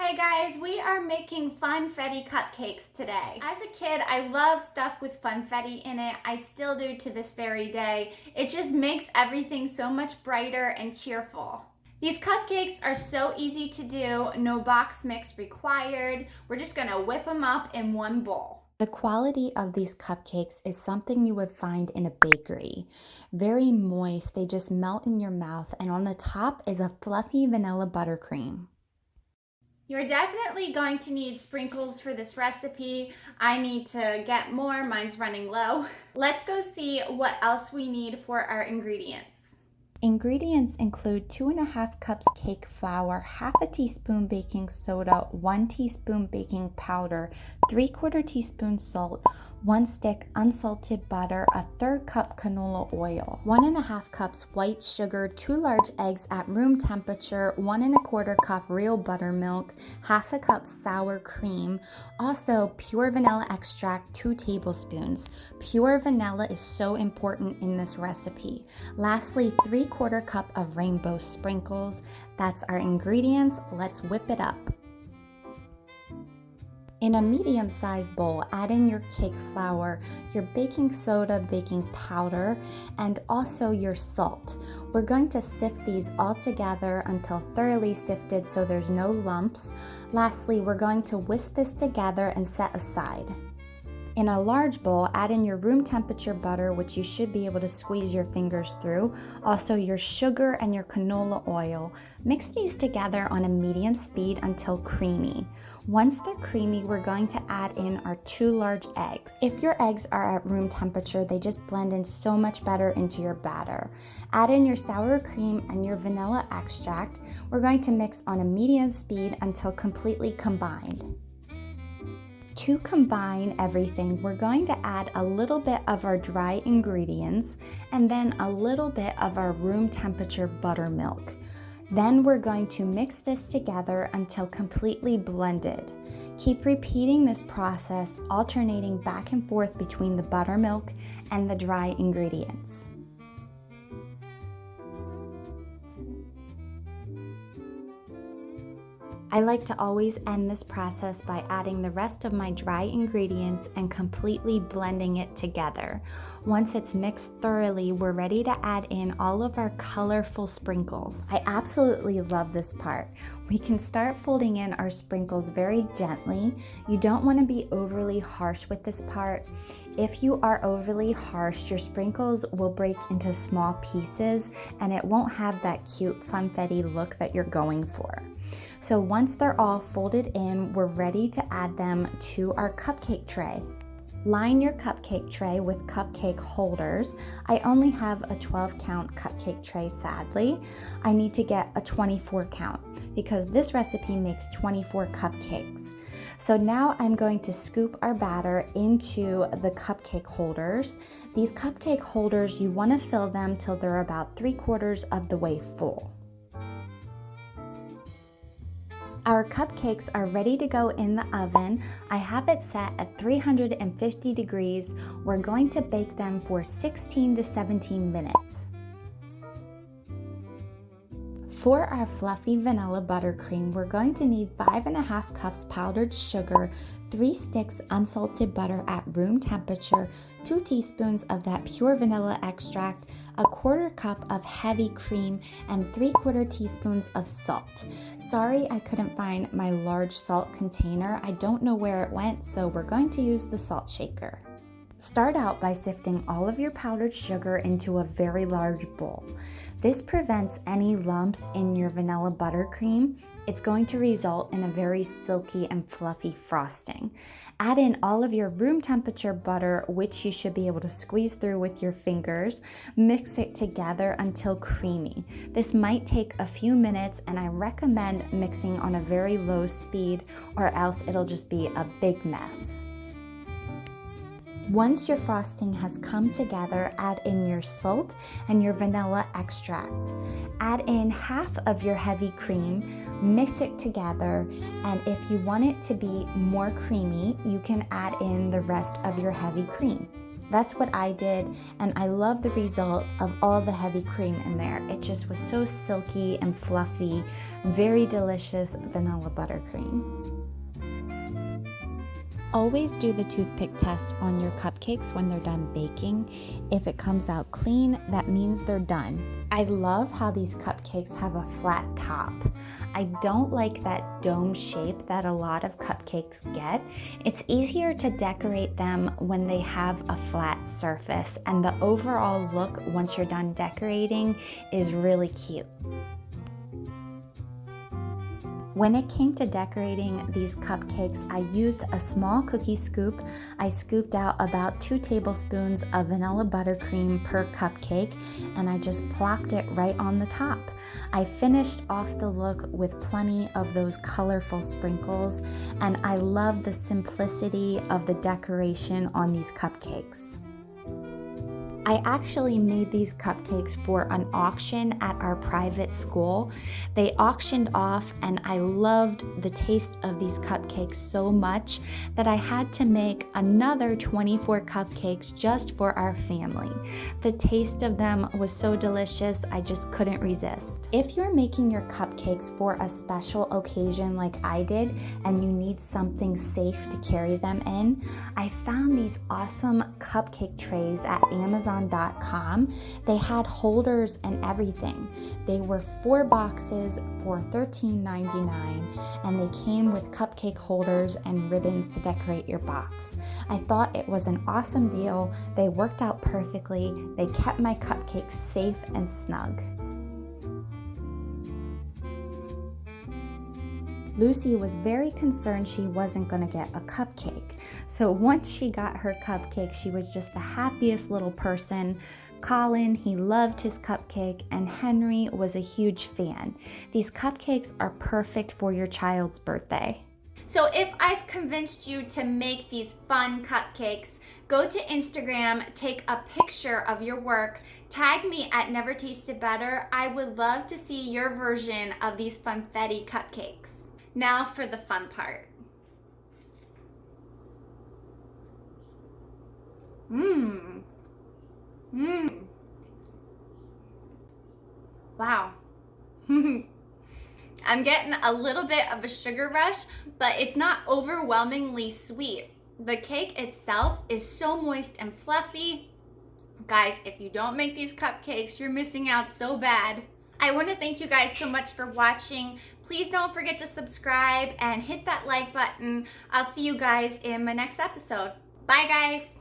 Hi guys, we are making Funfetti Cupcakes today. As a kid, I love stuff with Funfetti in it. I still do to this very day. It just makes everything so much brighter and cheerful. These cupcakes are so easy to do, no box mix required. We're just gonna whip them up in one bowl. The quality of these cupcakes is something you would find in a bakery. Very moist, they just melt in your mouth, and on the top is a fluffy vanilla buttercream. You're definitely going to need sprinkles for this recipe. I need to get more, mine's running low. Let's go see what else we need for our ingredients. Ingredients include 2.5 cups cake flour, half a teaspoon baking soda, 1 teaspoon baking powder, 3/4 teaspoon salt, 1 stick unsalted butter, a 1/3 cup canola oil, 1.5 cups white sugar, 2 large eggs at room temperature, 1 1/4 cup real buttermilk, half a cup sour cream, also pure vanilla extract, 2 tablespoons. Pure vanilla is so important in this recipe. Lastly, 3/4 cup of rainbow sprinkles. That's our ingredients. Let's whip it up. In a medium-sized bowl, add in your cake flour, your baking soda, baking powder, and also your salt. We're going to sift these all together until thoroughly sifted so there's no lumps. Lastly, we're going to whisk this together and set aside. In a large bowl, add in your room temperature butter, which you should be able to squeeze your fingers through, also your sugar and your canola oil. Mix these together on a medium speed until creamy. Once they're creamy, we're going to add in our 2 large eggs. If your eggs are at room temperature, they just blend in so much better into your batter. Add in your sour cream and your vanilla extract. We're going to mix on a medium speed until completely combined. To combine everything, we're going to add a little bit of our dry ingredients and then a little bit of our room temperature buttermilk. Then we're going to mix this together until completely blended. Keep repeating this process, alternating back and forth between the buttermilk and the dry ingredients. I like to always end this process by adding the rest of my dry ingredients and completely blending it together. Once it's mixed thoroughly, we're ready to add in all of our colorful sprinkles. I absolutely love this part. We can start folding in our sprinkles very gently. You don't want to be overly harsh with this part. If you are overly harsh, your sprinkles will break into small pieces and it won't have that cute funfetti look that you're going for. So once they're all folded in, we're ready to add them to our cupcake tray. Line your cupcake tray with cupcake holders. I only have a 12 count cupcake tray, sadly. I need to get a 24 count because this recipe makes 24 cupcakes. So now I'm going to scoop our batter into the cupcake holders. These cupcake holders, you want to fill them till they're about 3/4 of the way full. Our cupcakes are ready to go in the oven. I have it set at 350 degrees. We're going to bake them for 16 to 17 minutes. For our fluffy vanilla buttercream, we're going to need 5.5 cups powdered sugar, 3 sticks unsalted butter at room temperature, 2 teaspoons of that pure vanilla extract, a 1/4 cup of heavy cream, and 3/4 teaspoons of salt. Sorry I couldn't find my large salt container. I don't know where it went, so we're going to use the salt shaker. Start out by sifting all of your powdered sugar into a very large bowl. This prevents any lumps in your vanilla buttercream. It's going to result in a very silky and fluffy frosting. Add in all of your room temperature butter, which you should be able to squeeze through with your fingers. Mix it together until creamy. This might take a few minutes, and I recommend mixing on a very low speed or else it'll just be a big mess. Once your frosting has come together, add in your salt and your vanilla extract. Add in half of your heavy cream, mix it together, and if you want it to be more creamy, you can add in the rest of your heavy cream. That's what I did, and I love the result of all the heavy cream in there. It just was so silky and fluffy, very delicious vanilla buttercream. Always do the toothpick test on your cupcakes when they're done baking. If it comes out clean, that means they're done. I love how these cupcakes have a flat top. I don't like that dome shape that a lot of cupcakes get. It's easier to decorate them when they have a flat surface, and the overall look once you're done decorating is really cute. When it came to decorating these cupcakes, I used a small cookie scoop. I scooped out about 2 tablespoons of vanilla buttercream per cupcake, and I just plopped it right on the top. I finished off the look with plenty of those colorful sprinkles, and I love the simplicity of the decoration on these cupcakes. I actually made these cupcakes for an auction at our private school. They auctioned off, and I loved the taste of these cupcakes so much that I had to make another 24 cupcakes just for our family. The taste of them was so delicious, I just couldn't resist. If you're making your cupcakes for a special occasion like I did, and you need something safe to carry them in, I found these awesome cupcake trays at Amazon.com. They had holders and everything. They were 4 boxes for $13.99, and they came with cupcake holders and ribbons to decorate your box. I thought it was an awesome deal. They worked out perfectly. They kept my cupcakes safe and snug. Lucy was very concerned she wasn't going to get a cupcake. So once she got her cupcake, she was just the happiest little person. Colin, he loved his cupcake, and Henry was a huge fan. These cupcakes are perfect for your child's birthday. So if I've convinced you to make these fun cupcakes, go to Instagram, take a picture of your work, tag me at Never Tasted Better. I would love to see your version of these Funfetti cupcakes. Now for the fun part. Wow. I'm getting a little bit of a sugar rush, but it's not overwhelmingly sweet. The cake itself is so moist and fluffy. Guys, if you don't make these cupcakes, you're missing out so bad. I want to thank you guys so much for watching. Please don't forget to subscribe and hit that like button. I'll see you guys in my next episode. Bye, guys.